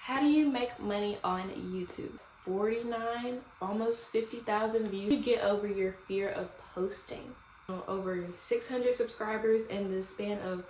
How do you make money on YouTube? 49, almost 50,000 views. You get over your fear of posting. Over 600 subscribers in the span of...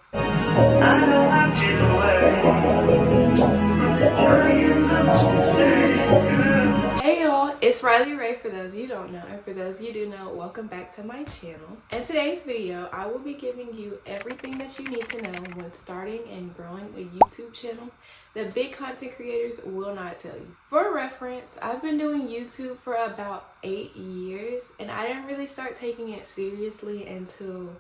Hey y'all, it's Riley Ray for those you don't know, and for those you do know, welcome back to my channel. In today's video, I will be giving you everything that you need to know when starting and growing a YouTube channel that big content creators will not tell you. For reference, I've been doing YouTube for about 8 years, and I didn't really start taking it seriously until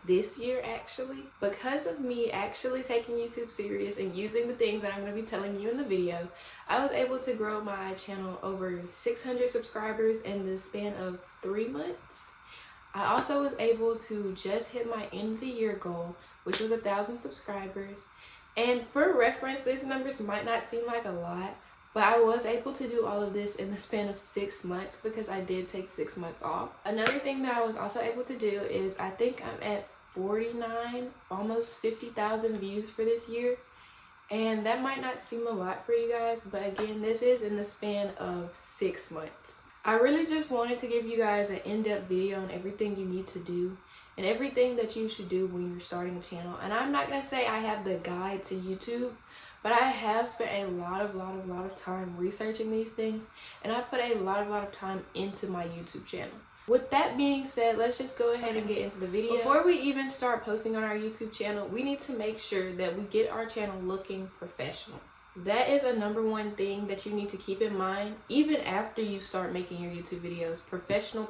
this year actually. Because of me actually taking YouTube serious and using the things that I'm going to be telling you in the video, I was able to grow my channel over 600 subscribers in the span of 3 months. I also was able to just hit my end of the year goal, which was 1,000 subscribers. And for reference, these numbers might not seem like a lot, but I was able to do all of this in the span of 6 months because I did take 6 months off. Another thing that I was also able to do is I think I'm at 49, almost 50,000 views for this year. And that might not seem a lot for you guys, but again, this is in the span of 6 months. I really just wanted to give you guys an in-depth video on everything you need to do and everything that you should do when you're starting a channel. And I'm not going to say I have the guide to YouTube, but I have spent a lot of time researching these things, and I've put a lot of time into my YouTube channel. With that being said, let's just go ahead and get into the video. Before we even start posting on our YouTube channel, we need to make sure that we get our channel looking professional. That is a #1 thing that you need to keep in mind, even after you start making your YouTube videos. Professional.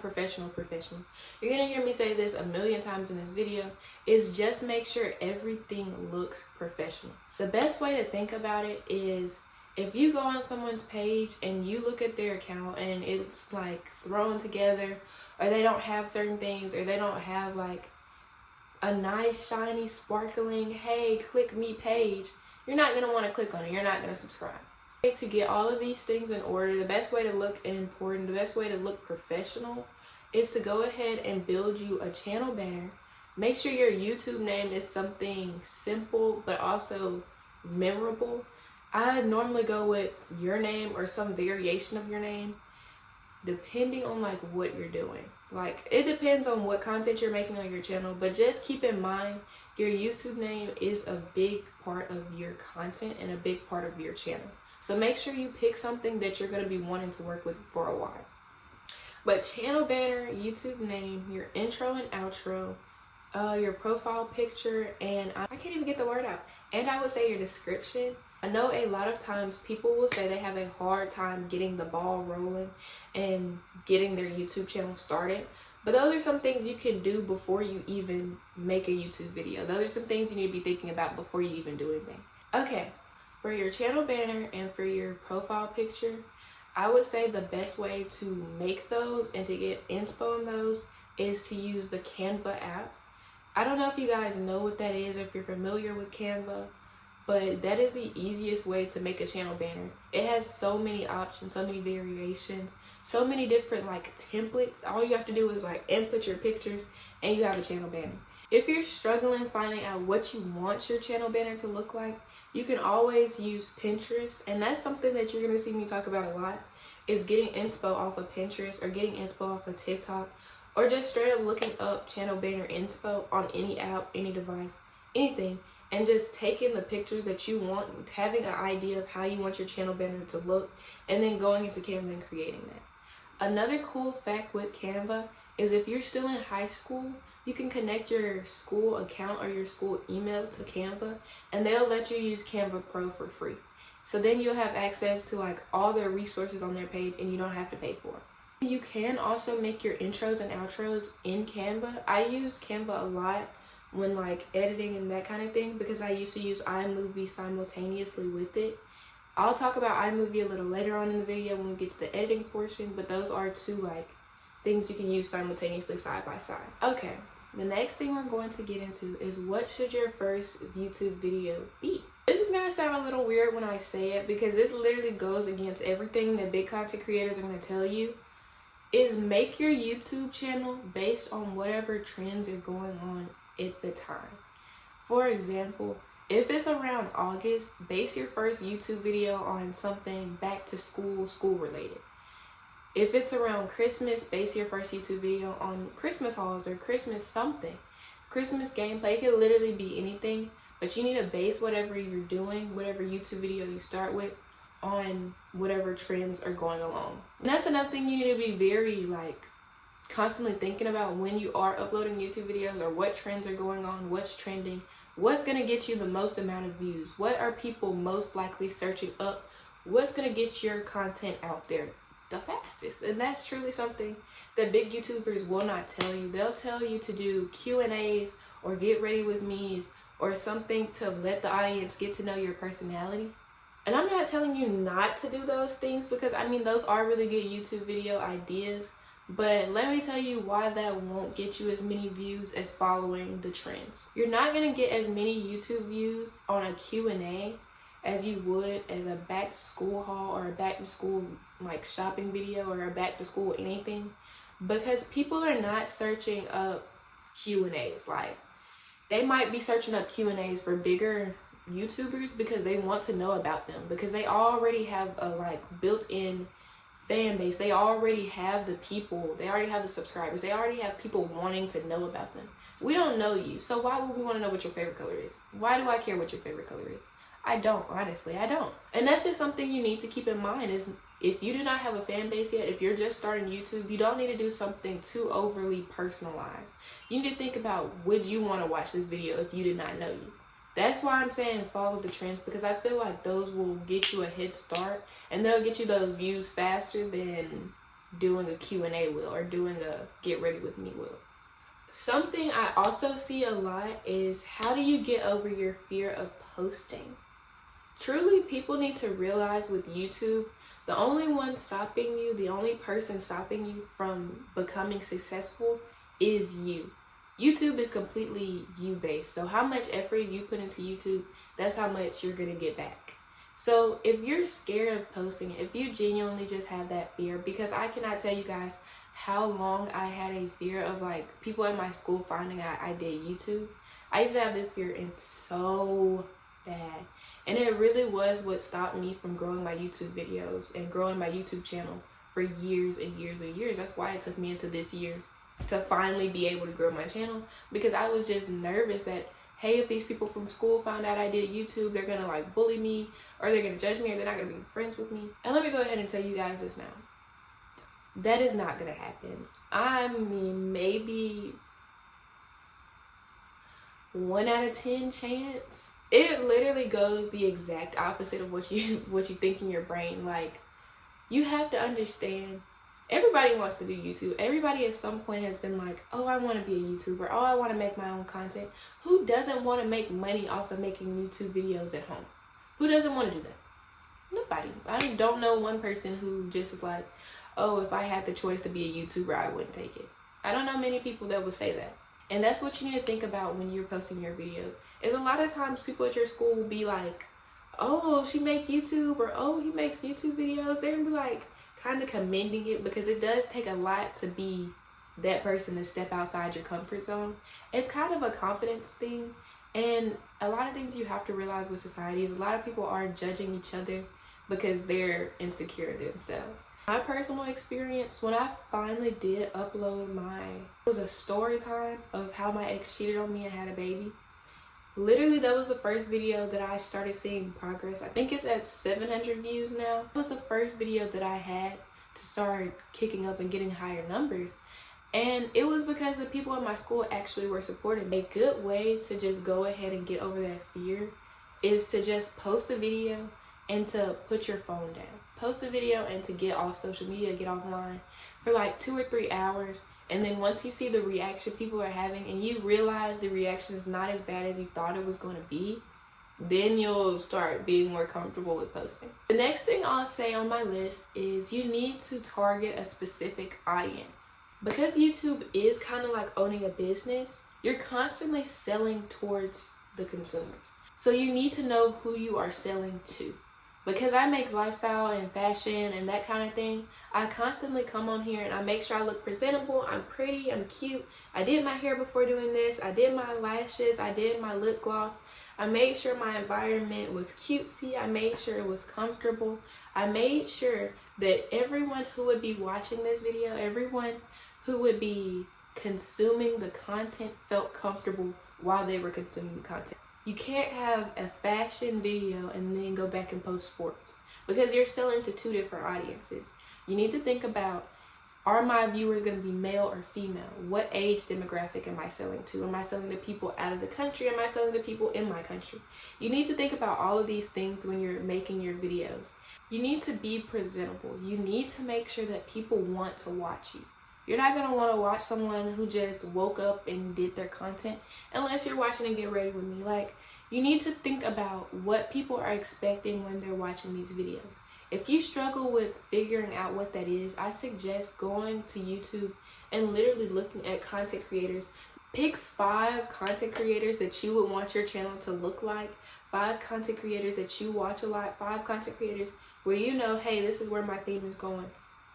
You're gonna hear me say this a million times in this video, is just make sure everything looks professional. The best way to think about it is, if you go on someone's page and you look at their account and it's like thrown together, or they don't have certain things, or they don't have like a nice shiny sparkling hey click me page, you're not going to want to click on it. You're not going to subscribe. To get all of these things in order, the best way to look important, the best way to look professional is to go ahead and build you a channel banner. Make sure your YouTube name is something simple but also memorable. I normally go with your name or some variation of your name, depending on like what you're doing. Like, it depends on what content you're making on your channel, but just keep in mind your YouTube name is a big part of your content and a big part of your channel. So make sure you pick something that you're going to be wanting to work with for a while. But channel banner, YouTube name, your intro and outro, your profile picture, and I can't even get the word out. And I would say your description. I know a lot of times people will say they have a hard time getting the ball rolling and getting their YouTube channel started. But those are some things you can do before you even make a YouTube video. Those are some things you need to be thinking about before you even do anything. Okay, for your channel banner and for your profile picture, I would say the best way to make those and to get inspo on those is to use the Canva app. I don't know if you guys know what that is or if you're familiar with Canva, but that is the easiest way to make a channel banner. It has so many options, so many variations, so many different like templates. All you have to do is like input your pictures and you have a channel banner. If you're struggling finding out what you want your channel banner to look like, you can always use Pinterest, and that's something that you're gonna see me talk about a lot, is getting inspo off of Pinterest or getting inspo off of TikTok, or just straight up looking up channel banner inspo on any app, any device, anything, and just taking the pictures that you want, having an idea of how you want your channel banner to look, and then going into Canva and creating that. Another cool fact with Canva is if you're still in high school, you can connect your school account or your school email to Canva, and they'll let you use Canva Pro for free. So then you'll have access to like all their resources on their page and you don't have to pay for it. You can also make your intros and outros in Canva. I use Canva a lot when like editing and that kind of thing because I used to use iMovie simultaneously with it. I'll talk about iMovie a little later on in the video when we get to the editing portion, but those are two like things you can use simultaneously side by side. Okay, the next thing we're going to get into is what should your first YouTube video be? This is gonna sound a little weird when I say it because this literally goes against everything that big content creators are gonna tell you, is make your YouTube channel based on whatever trends are going on at the time. For example, If it's around August, base your first YouTube video on something back to school related. If it's around Christmas, base your first YouTube video on Christmas hauls or Christmas something. Christmas gameplay. It could literally be anything, but you need to base whatever you're doing, whatever YouTube video you start with, on whatever trends are going along. And that's another thing you need to be very constantly thinking about when you are uploading YouTube videos, or what trends are going on, what's trending, what's going to get you the most amount of views, what are people most likely searching up, what's going to get your content out there the fastest. And that's truly something that big YouTubers will not tell you. They'll tell you to do Q&As or get ready with me's or something to let the audience get to know your personality. And I'm not telling you not to do those things, because I mean those are really good YouTube video ideas, but let me tell you why that won't get you as many views as following the trends. You're not going to get as many YouTube views on a Q&A as you would as a back to school haul or a back to school shopping video or a back to school anything, because people are not searching up Q&As. They might be searching up Q&As for bigger YouTubers because they want to know about them, because they already have a built-in fan base. They already have the people, they already have the subscribers, they already have people wanting to know about them. We don't know you, so why would we want to know what your favorite color is? Why do I care what your favorite color is? I don't, honestly, I don't. And that's just something you need to keep in mind, is if you do not have a fan base yet, if you're just starting YouTube, you don't need to do something too overly personalized. You need to think about, would you want to watch this video if you did not know you? That's why I'm saying follow the trends, because I feel like those will get you a head start and they'll get you those views faster than doing a Q&A will or doing a get ready with me will. Something I also see a lot is, how do you get over your fear of posting? Truly, people need to realize with YouTube, the only one stopping you, the only person stopping you from becoming successful is you. YouTube is completely you-based. So how much effort you put into YouTube, that's how much you're going to get back. So if you're scared of posting, if you genuinely just have that fear, because I cannot tell you guys how long I had a fear of people at my school finding out I did YouTube. I used to have this fear, and so bad. And it really was what stopped me from growing my YouTube videos and growing my YouTube channel for years and years and years. That's why it took me into this year to finally be able to grow my channel, because I was just nervous that, hey, if these people from school found out I did YouTube, they're gonna bully me, or they're gonna judge me, or they're not gonna be friends with me. And let me go ahead and tell you guys this now. That is not gonna happen. I mean, maybe 1 out of 10 chance. It literally goes the exact opposite of what you think in your brain. You have to understand, everybody wants to do YouTube. Everybody at some point has been like, oh, I want to be a YouTuber. Oh, I want to make my own content. Who doesn't want to make money off of making YouTube videos at home? Who doesn't want to do that? Nobody. I don't know one person who just is like, oh, if I had the choice to be a YouTuber, I wouldn't take it. I don't know many people that would say that. And that's what you need to think about when you're posting your videos. Is a lot of times people at your school will be like, oh, she makes YouTube, or oh, he makes YouTube videos. They're gonna be kind of commending it, because it does take a lot to be that person to step outside your comfort zone. It's kind of a confidence thing, and a lot of things you have to realize with society is a lot of people are judging each other because they're insecure themselves. My personal experience, when I finally did upload it was a story time of how my ex cheated on me and had a baby. Literally, that was the first video that I started seeing progress. I think it's at 700 views now. It was the first video that I had to start kicking up and getting higher numbers. And it was because the people in my school actually were supporting me. A good way to just go ahead and get over that fear is to just post a video and to put your phone down. Post a video and to get off social media, get offline for 2 or 3 hours. And then once you see the reaction people are having and you realize the reaction is not as bad as you thought it was going to be, then you'll start being more comfortable with posting. The next thing I'll say on my list is you need to target a specific audience. Because YouTube is kind of like owning a business, you're constantly selling towards the consumers. So you need to know who you are selling to. Because I make lifestyle and fashion and that kind of thing, I constantly come on here and I make sure I look presentable, I'm pretty, I'm cute. I did my hair before doing this, I did my lashes, I did my lip gloss. I made sure my environment was cutesy. I made sure it was comfortable. I made sure that everyone who would be watching this video, everyone who would be consuming the content felt comfortable while they were consuming the content. You can't have a fashion video and then go back and post sports, because you're selling to two different audiences. You need to think about, are my viewers going to be male or female? What age demographic am I selling to? Am I selling to people out of the country? Am I selling to people in my country? You need to think about all of these things when you're making your videos. You need to be presentable. You need to make sure that people want to watch you. You're not going to want to watch someone who just woke up and did their content unless you're watching and get ready with me. Like, you need to think about what people are expecting when they're watching these videos. If you struggle with figuring out what that is, I suggest going to YouTube and literally looking at content creators. Pick 5 content creators that you would want your channel to look like, 5 content creators that you watch a lot, 5 content creators where you know, hey, this is where my theme is going.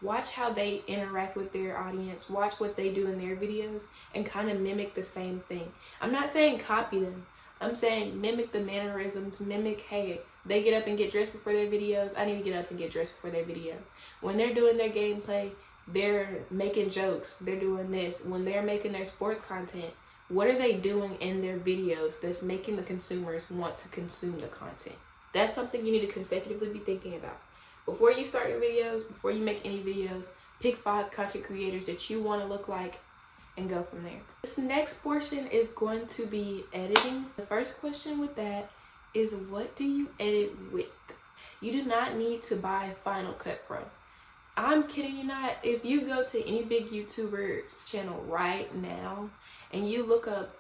Watch how they interact with their audience, watch what they do in their videos, and kind of mimic the same thing. I'm not saying copy them. I'm saying mimic the mannerisms, mimic, hey, they get up and get dressed before their videos, I need to get up and get dressed before their videos. When they're doing their gameplay, they're making jokes, they're doing this. When they're making their sports content, what are they doing in their videos that's making the consumers want to consume the content? That's something you need to consecutively be thinking about. Before you start your videos, before you make any videos, pick 5 content creators that you want to look like and go from there. This next portion is going to be editing. The first question with that is, what do you edit with? You do not need to buy Final Cut Pro. I'm kidding you not. If you go to any big YouTuber's channel right now and you look up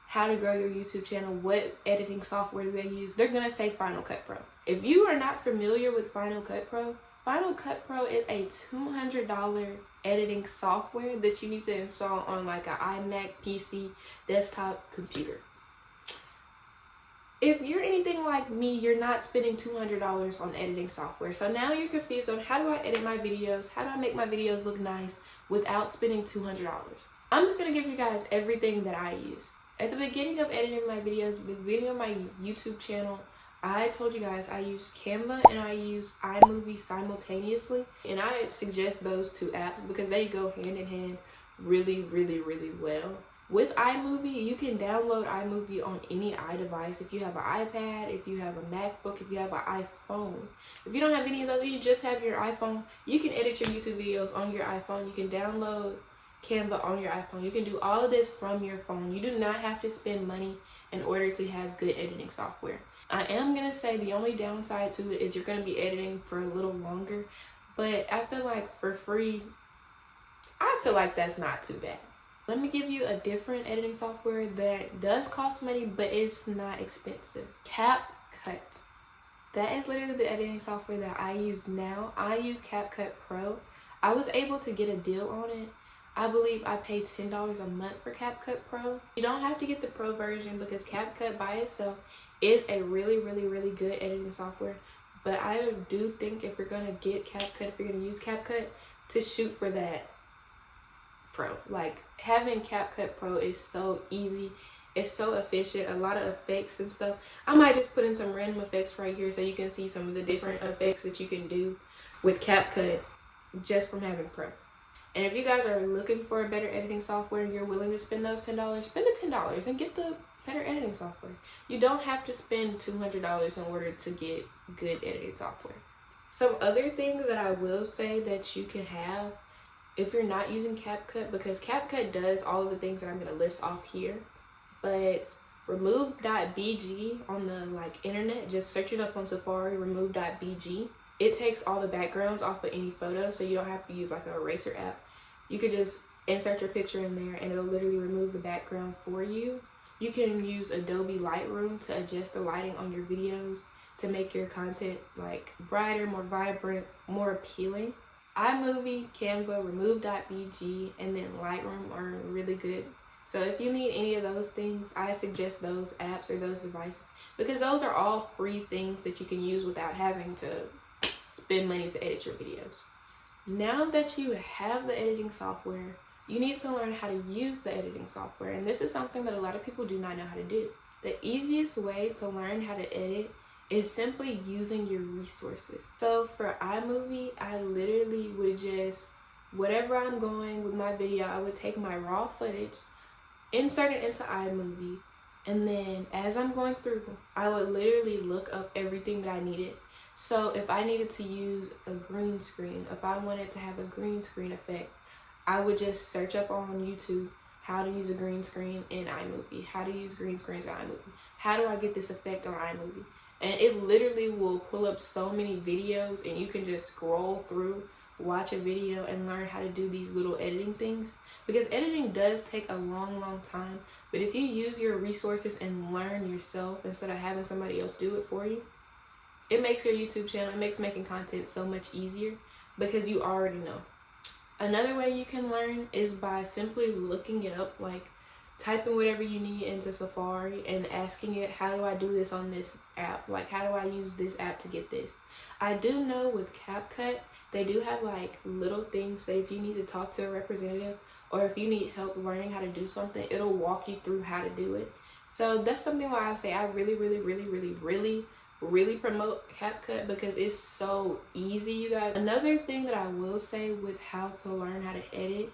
how to grow your YouTube channel, what editing software do they use, they're gonna say Final Cut Pro. If you are not familiar with Final Cut Pro is a $200 editing software that you need to install on like an iMac, PC, desktop, computer. If you're anything like me, you're not spending $200 on editing software. So now you're confused on, how do I edit my videos? How do I make my videos look nice without spending $200? I'm just gonna give you guys everything that I use. At the beginning of editing my videos, the beginning of my YouTube channel, I told you guys I use Canva and I use iMovie simultaneously. And I suggest those 2 apps because they go hand in hand really, really, really well. With iMovie, you can download iMovie on any iDevice. If you have an iPad, if you have a MacBook, if you have an iPhone. If you don't have any of those, you just have your iPhone, you can edit your YouTube videos on your iPhone. You can download Canva on your iPhone. You can do all of this from your phone. You do not have to spend money in order to have good editing software. I am going to say the only downside to it is you're going to be editing for a little longer, but I feel like for free, I feel like that's not too bad. Let me give you a different editing software that does cost money, but it's not expensive. CapCut. That is literally the editing software that I use now. I use CapCut Pro. I was able to get a deal on it. I believe I paid $10 a month for CapCut Pro. You don't have to get the Pro version because CapCut by itself is a really, really, really good editing software. But I do think if you're going to get CapCut, if you're going to use CapCut, to shoot for that Pro. Like, having CapCut Pro is so easy. It's so efficient. A lot of effects and stuff. I might just put in some random effects right here so you can see some of the different effects that you can do with CapCut just from having Pro. And if you guys are looking for a better editing software and you're willing to spend those $10, spend the $10 and get the better editing software. You don't have to spend $200 in order to get good editing software. Some other things that I will say that you can have if you're not using CapCut, because CapCut does all of the things that I'm going to list off here, but remove.bg on the internet, just search it up on Safari, remove.bg. It takes all the backgrounds off of any photo, so you don't have to use like an eraser app. You could just insert your picture in there and it'll literally remove the background for you. You can use Adobe Lightroom to adjust the lighting on your videos to make your content like brighter, more vibrant, more appealing. iMovie, Canva, remove.bg, and then Lightroom are really good. So if you need any of those things, I suggest those apps or those devices because those are all free things that you can use without having to spend money to edit your videos. Now that you have the editing software, you need to learn how to use the editing software. And this is something that a lot of people do not know how to do. The easiest way to learn how to edit is simply using your resources. So for iMovie, I literally would just, whatever I'm going with my video, I would take my raw footage, insert it into iMovie, and then as I'm going through, I would literally look up everything that I needed. So if I needed to use a green screen, if I wanted to have a green screen effect, I would just search up on YouTube how to use a green screen in iMovie, how to use green screens in iMovie, how do I get this effect on iMovie. And it literally will pull up so many videos, and you can just scroll through, watch a video, and learn how to do these little editing things. Because editing does take a long time, but if you use your resources and learn yourself instead of having somebody else do it for you, it makes your YouTube channel, it makes making content so much easier because you already know. Another way you can learn is by simply looking it up, like typing whatever you need into Safari and asking it, how do I do this on this app? Like, how do I use this app to get this? I do know with CapCut, they do have like little things that if you need to talk to a representative or if you need help learning how to do something, it'll walk you through how to do it. So that's something why I say I really promote CapCut because it's so easy, you guys. Another thing that I will say with how to learn how to edit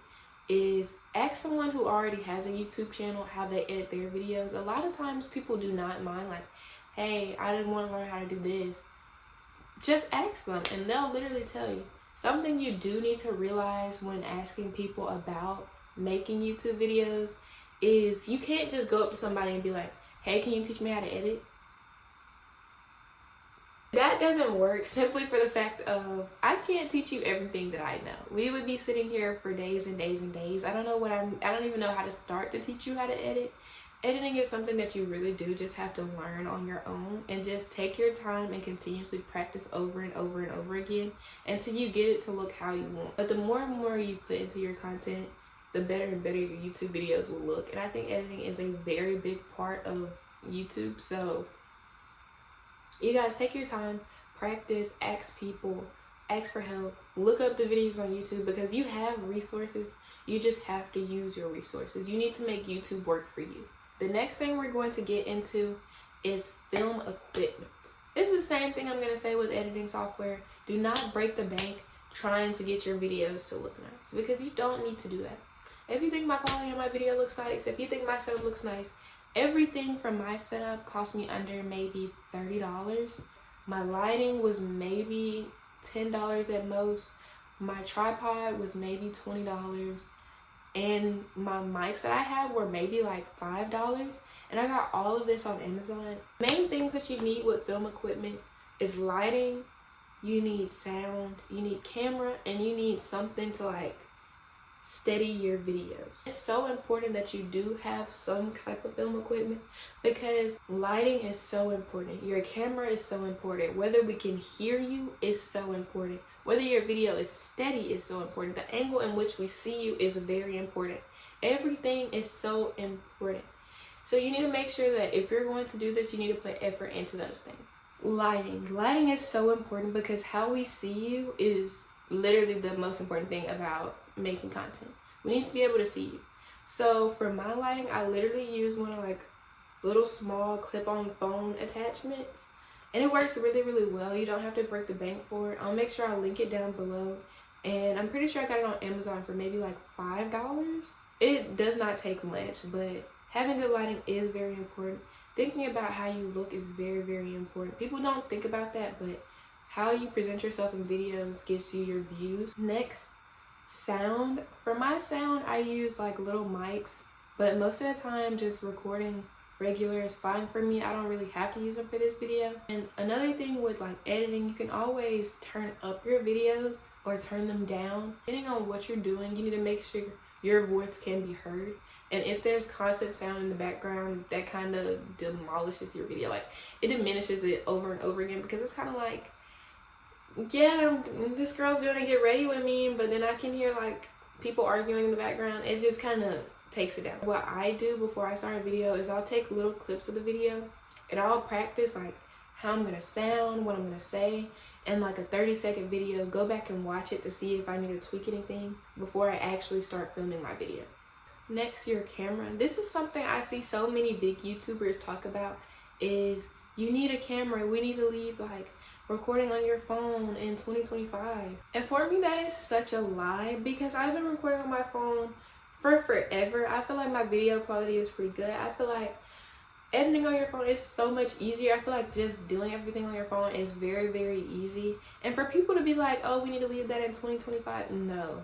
is ask someone who already has a YouTube channel how they edit their videos. A lot of times people do not mind, like, hey, I didn't want to learn how to do this. Just ask them and they'll literally tell you. Something you do need to realize when asking people about making YouTube videos is you can't just go up to somebody and be like, hey, can you teach me how to edit? That doesn't work simply for the fact of I can't teach you everything that I know. We would be sitting here for days and days and days. I don't even know how to start to teach you how to edit. Editing is something that you really do just have to learn on your own and just take your time and continuously practice over and over and over again until you get it to look how you want. But the more and more you put into your content, the better and better your YouTube videos will look. And I think editing is a very big part of YouTube. So you guys take your time, practice, ask people, ask for help, look up the videos on YouTube because you have resources. You just have to use your resources. You need to make YouTube work for you. The next thing we're going to get into is film equipment. This is the same thing I'm going to say with editing software. Do not break the bank trying to get your videos to look nice because you don't need to do that. If you think my quality of my video looks nice, if you think my setup looks nice, everything from my setup cost me under maybe $30. My lighting was maybe $10 at most. My tripod was maybe $20. And my mics that I had were maybe like $5. And I got all of this on Amazon. Main things that you need with film equipment is lighting, you need sound, you need camera, and you need something to like steady your videos. It's so important that you do have some type of film equipment because lighting is so important. Your camera is so important. Whether we can hear you is so important. Whether your video is steady is so important. The angle in which we see you is very important. Everything is so important. So you need to make sure that if you're going to do this, you need to put effort into those things. Lighting is so important because how we see you is literally the most important thing about making content. We need to be able to see you. So for my lighting, I literally use one of like little small clip-on phone attachments, and it works really well. You don't have to break the bank for it. I'll make sure I link it down below, and I'm pretty sure I got it on Amazon for maybe like $5. It does not take much, but having good lighting is very important. Thinking about how you look is very important. People don't think about that, but how you present yourself in videos gives you your views. Next, sound. For my sound, I use like little mics, but most of the time just recording regular is fine for me. I don't really have to use them for this video. And another thing with like editing, you can always turn up your videos or turn them down. Depending on what you're doing, you need to make sure your voice can be heard. And if there's constant sound in the background, that kind of demolishes your video. Like, it diminishes it over and over again because it's kind of like, yeah, this girl's doing a get ready with me, but then I can hear like people arguing in the background. It just kind of takes it down. What I do before I start a video is I'll take little clips of the video and I'll practice like how I'm gonna sound, what I'm gonna say, and like a 30-second video, go back and watch it to see if I need to tweak anything before I actually start filming my video. next your camera. This is something I see so many big YouTubers talk about, is you need a camera. We need to leave like recording on your phone in 2025. And for me, that is such a lie, because I've been recording on my phone for forever. I feel like my video quality is pretty good. I feel like editing on your phone is so much easier. I feel like just doing everything on your phone is very, very easy. And for people to be like, oh, we need to leave that in 2025, no.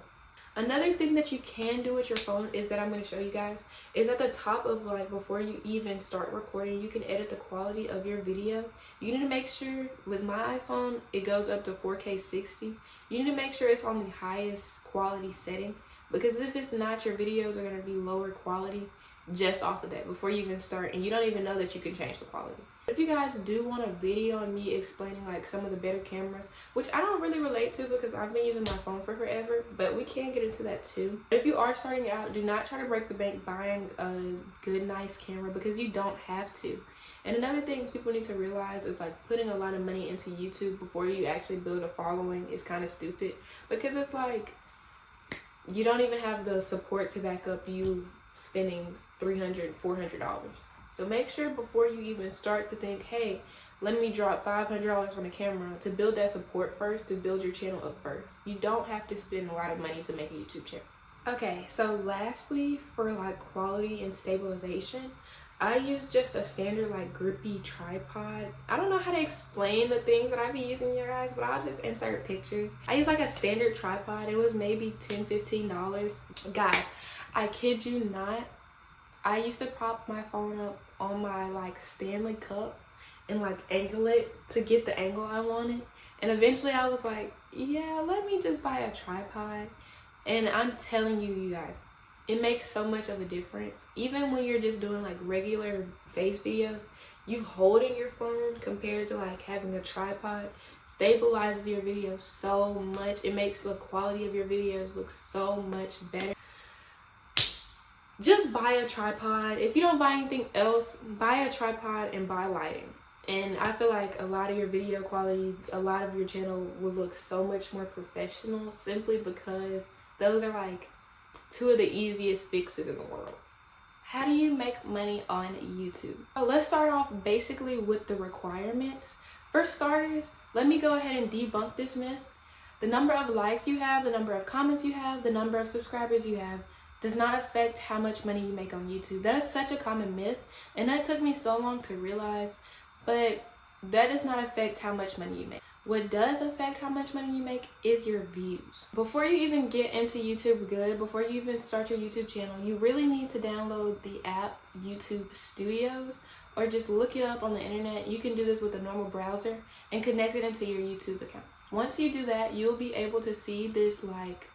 Another thing that you can do with your phone is that I'm going to show you guys is at the top of like before you even start recording, you can edit the quality of your video. You need to make sure, with my iPhone, it goes up to 4K 60. You need to make sure it's on the highest quality setting, because if it's not, your videos are going to be lower quality just off of that before you even start, and you don't even know that you can change the quality. If you guys do want a video on me explaining like some of the better cameras, which I don't really relate to because I've been using my phone for forever, but we can get into that too. If you are starting out, do not try to break the bank buying a good, nice camera, because you don't have to. And another thing people need to realize is like putting a lot of money into YouTube before you actually build a following is kind of stupid, because it's like you don't even have the support to back up you spending $300, $400. So make sure before you even start to think, hey, let me drop $500 on a camera, to build that support first, to build your channel up first. You don't have to spend a lot of money to make a YouTube channel. Okay, so lastly, for like quality and stabilization, I use just a standard like grippy tripod. I don't know how to explain the things that I be using, you guys, but I'll just insert pictures. I use like a standard tripod. It was maybe $10, $15. Guys, I kid you not, I used to prop my phone up on my like Stanley cup and like angle it to get the angle I wanted. And eventually I was like, yeah, let me just buy a tripod. And I'm telling you, you guys, it makes so much of a difference. Even when you're just doing like regular face videos, you holding your phone compared to like having a tripod stabilizes your video so much. It makes the quality of your videos look so much better. Just buy a tripod. If you don't buy anything else, buy a tripod and buy lighting. And I feel like a lot of your video quality, a lot of your channel will look so much more professional, simply because those are like two of the easiest fixes in the world. How do you make money on YouTube? So let's start off basically with the requirements. For starters, let me go ahead and debunk this myth. The number of likes you have, the number of comments you have, the number of subscribers you have does not affect how much money you make on YouTube. That is such a common myth, and that took me so long to realize, but that does not affect how much money you make. What does affect how much money you make is your views. Before you even get into YouTube good, before you even start your YouTube channel, you really need to download the app YouTube Studios, or just look it up on the internet. You can do this with a normal browser and connect it into your YouTube account. Once you do that, you'll be able to see this like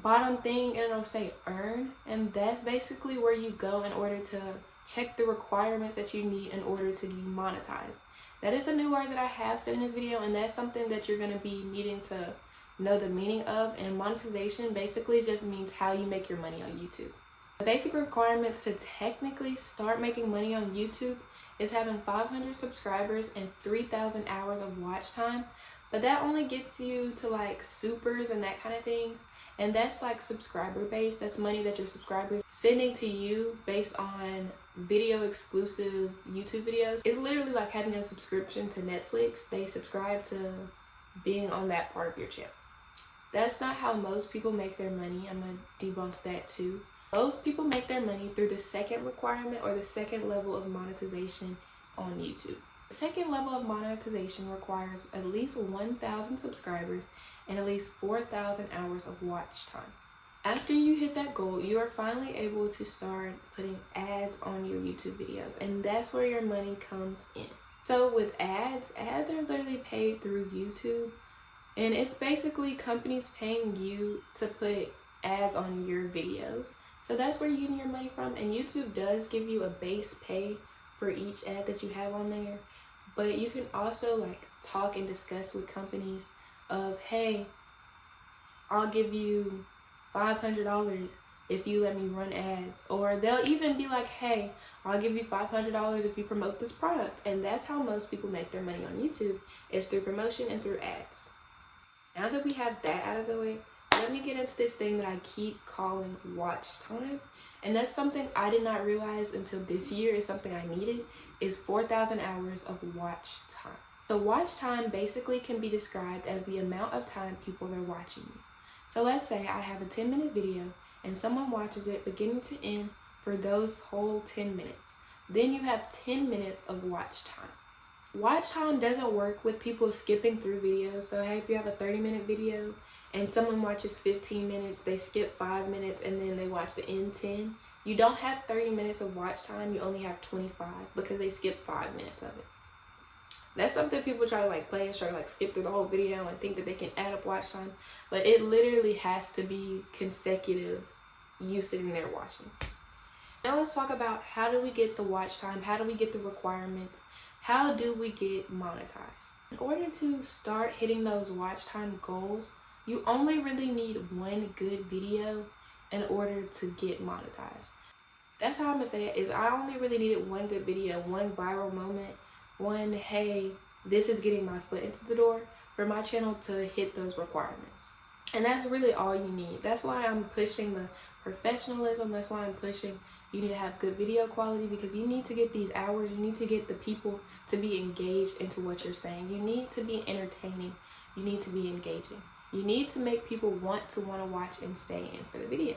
bottom thing, and it'll say earn, and that's basically where you go in order to check the requirements that you need in order to be monetized. That is a new word that I have said in this video, and that's something that you're going to be needing to know the meaning of. And monetization basically just means how you make your money on YouTube. The basic requirements to technically start making money on YouTube is having 500 subscribers and 3,000 hours of watch time, but that only gets you to like supers and that kind of thing. And that's like subscriber based. That's money that your subscribers sending to you based on video exclusive YouTube videos. It's literally like having a subscription to Netflix. They subscribe to being on that part of your channel. That's not how most people make their money. I'm gonna debunk that too. Most people make their money through the second requirement, or the second level of monetization on YouTube. The second level of monetization requires at least 1,000 subscribers and at least 4,000 hours of watch time. After you hit that goal, you are finally able to start putting ads on your YouTube videos, and that's where your money comes in. So with ads are literally paid through YouTube, and it's basically companies paying you to put ads on your videos. So that's where you're getting your money from, and YouTube does give you a base pay for each ad that you have on there, but you can also like talk and discuss with companies of, hey, I'll give you $500 if you let me run ads. Or they'll even be like, hey, I'll give you $500 if you promote this product. And that's how most people make their money on YouTube, is through promotion and through ads. Now that we have that out of the way, let me get into this thing that I keep calling watch time. And that's something I did not realize until this year is something I needed, is 4,000 hours of watch time. So watch time basically can be described as the amount of time people are watching you. So let's say I have a 10-minute video and someone watches it beginning to end for those whole 10 minutes. Then you have 10 minutes of watch time. Watch time doesn't work with people skipping through videos. So hey, if you have a 30-minute video and someone watches 15 minutes, they skip 5 minutes, and then they watch the end 10. You don't have 30 minutes of watch time, you only have 25 because they skip 5 minutes of it. That's something people try to like play and try to like skip through the whole video and think that they can add up watch time. But it literally has to be consecutive, you sitting there watching. Now let's talk about how do we get the watch time, how do we get the requirements, how do we get monetized. In order to start hitting those watch time goals, you only really need one good video in order to get monetized. That's how I'm gonna say it, is I only really needed one good video, one viral moment, one, hey, this is getting my foot into the door for my channel to hit those requirements. And that's really all you need. That's why I'm pushing the professionalism. That's why I'm pushing you need to have good video quality, because you need to get these hours. You need to get the people to be engaged into what you're saying. You need to be entertaining. You need to be engaging. You need to make people want to watch and stay in for the video.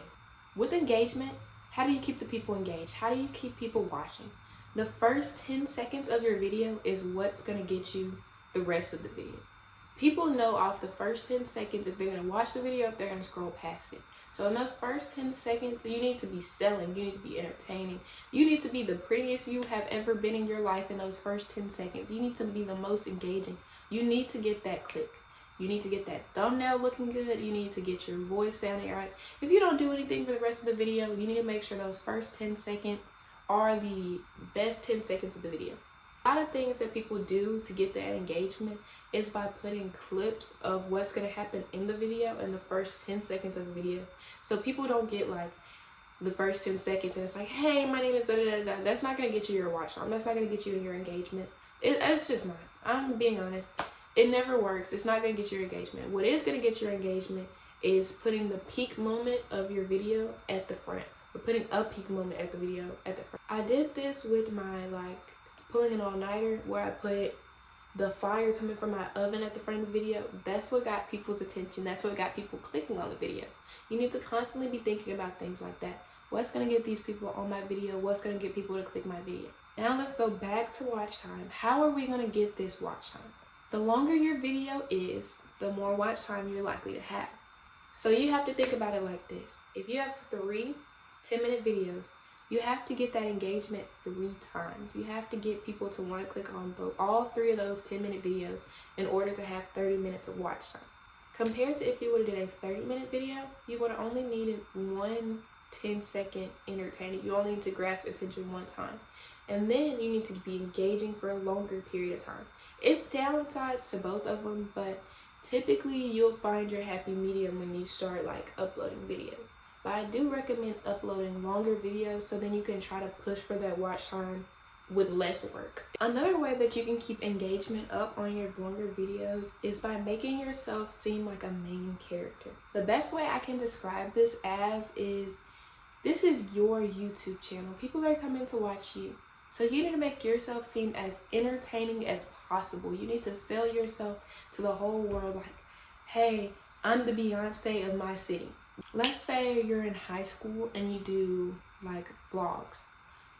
With engagement, how do you keep the people engaged? How do you keep people watching? The first 10 seconds of your video is what's going to get you the rest of the video. People know off the first 10 seconds if they're going to watch the video, if they're going to scroll past it. So in those first 10 seconds, you need to be selling. You need to be entertaining. You need to be the prettiest you have ever been in your life in those first 10 seconds. You need to be the most engaging. You need to get that click. You need to get that thumbnail looking good. You need to get your voice sounding right. If you don't do anything for the rest of the video, you need to make sure those first 10 seconds are the best 10 seconds of the video. A lot of things that people do to get that engagement is by putting clips of what's going to happen in the video in the first 10 seconds of the video. So people don't get like the first 10 seconds and it's like, hey, my name is da da da da. That's not going to get you your watch time. That's not going to get you your engagement. It's just not. I'm being honest. It never works. It's not going to get your engagement. What is going to get your engagement is putting the peak moment of your video at the front. Or putting a peak moment at the video at the front. I did this with my like pulling an all-nighter, where I put the fire coming from my oven at the front of the video. That's what got people's attention. That's what got people clicking on the video. You need to constantly be thinking about things like that. What's going to get these people on my video? What's going to get people to click my video? Now let's go back to watch time. How are we going to get this watch time? The longer your video is, the more watch time you're likely to have. So you have to think about it like this. If you have 3 10-minute videos, you have to get that engagement 3 times. You have to get people to want to click on all 3 of those 10-minute videos in order to have 30 minutes of watch time. Compared to if you would have did a 30-minute video, you would have only needed one 10-second entertaining. You only need to grasp attention one time. And then you need to be engaging for a longer period of time. It's downsides to both of them, but typically you'll find your happy medium when you start like uploading videos. But I do recommend uploading longer videos so then you can try to push for that watch time with less work. Another way that you can keep engagement up on your longer videos is by making yourself seem like a main character. The best way I can describe this as is, this is your YouTube channel. People are coming to watch you. So you need to make yourself seem as entertaining as possible. You need to sell yourself to the whole world like, hey, I'm the Beyonce of my city. Let's say you're in high school and you do like vlogs.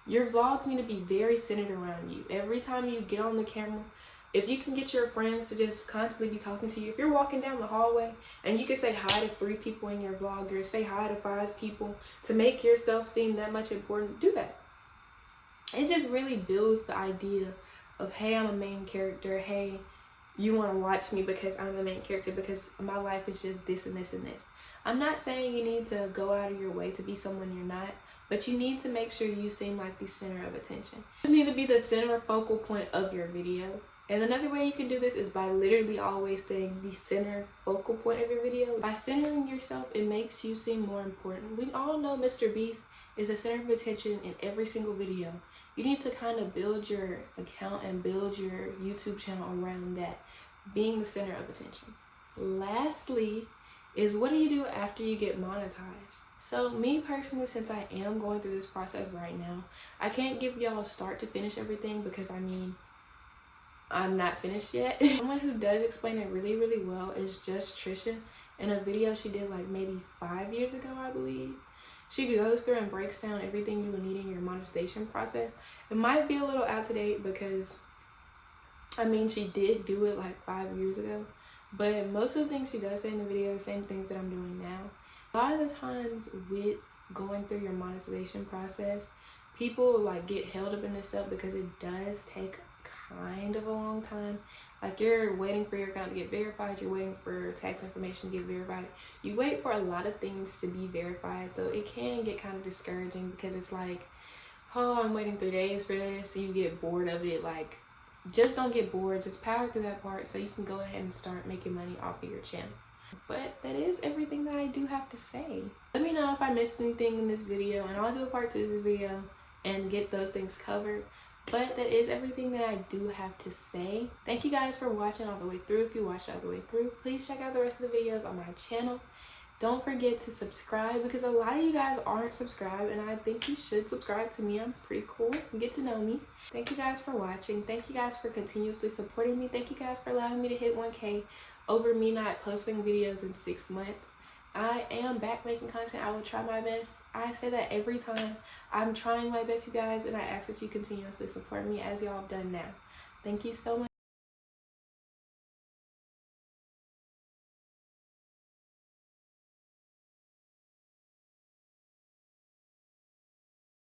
Your vlogs need to be very centered around you. Every time you get on the camera, if you can get your friends to just constantly be talking to you, if you're walking down the hallway and you can say hi to 3 people in your vlog or say hi to 5 people to make yourself seem that much important, do that. It just really builds the idea of, hey, I'm a main character. Hey, you want to watch me because I'm the main character, because my life is just this and this and this. I'm not saying you need to go out of your way to be someone you're not, but you need to make sure you seem like the center of attention. You need to be the center focal point of your video. And another way you can do this is by literally always staying the center focal point of your video. By centering yourself, it makes you seem more important. We all know Mr. Beast is the center of attention in every single video. You need to kind of build your account and build your YouTube channel around that, being the center of attention. Lastly, is what do you do after you get monetized? So me personally, since I am going through this process right now, I can't give y'all a start to finish everything because I mean, I'm not finished yet. Someone who does explain it really, really well is just Trisha. In a video she did like maybe 5 years ago, I believe. She goes through and breaks down everything you will need in your monetization process. It might be a little out to date because, I mean, she did do it like 5 years ago. But most of the things she does say in the video are the same things that I'm doing now. A lot of the times with going through your monetization process, people like get held up in this stuff because it does take kind of a long time. Like you're waiting for your account to get verified, you're waiting for tax information to get verified, you wait for a lot of things to be verified, so it can get kind of discouraging because it's like, oh, I'm waiting 3 days for this, so you get bored of it. Like, just don't get bored, just power through that part so you can go ahead and start making money off of your channel. But that is everything that I do have to say. Let me know if I missed anything in this video, and I'll do a part 2 of this video and get those things covered. But that is everything that I do have to say. Thank you guys for watching all the way through. If you watched all the way through, please check out the rest of the videos on my channel. Don't forget to subscribe because a lot of you guys aren't subscribed, and I think you should subscribe to me. I'm pretty cool. Get to know me. Thank you guys for watching. Thank you guys for continuously supporting me. Thank you guys for allowing me to hit 1K over me not posting videos in 6 months. I am back making content. I will try my best. I say that every time. I'm trying my best, you guys, and I ask that you continuously support me as y'all have done now. Thank you so much.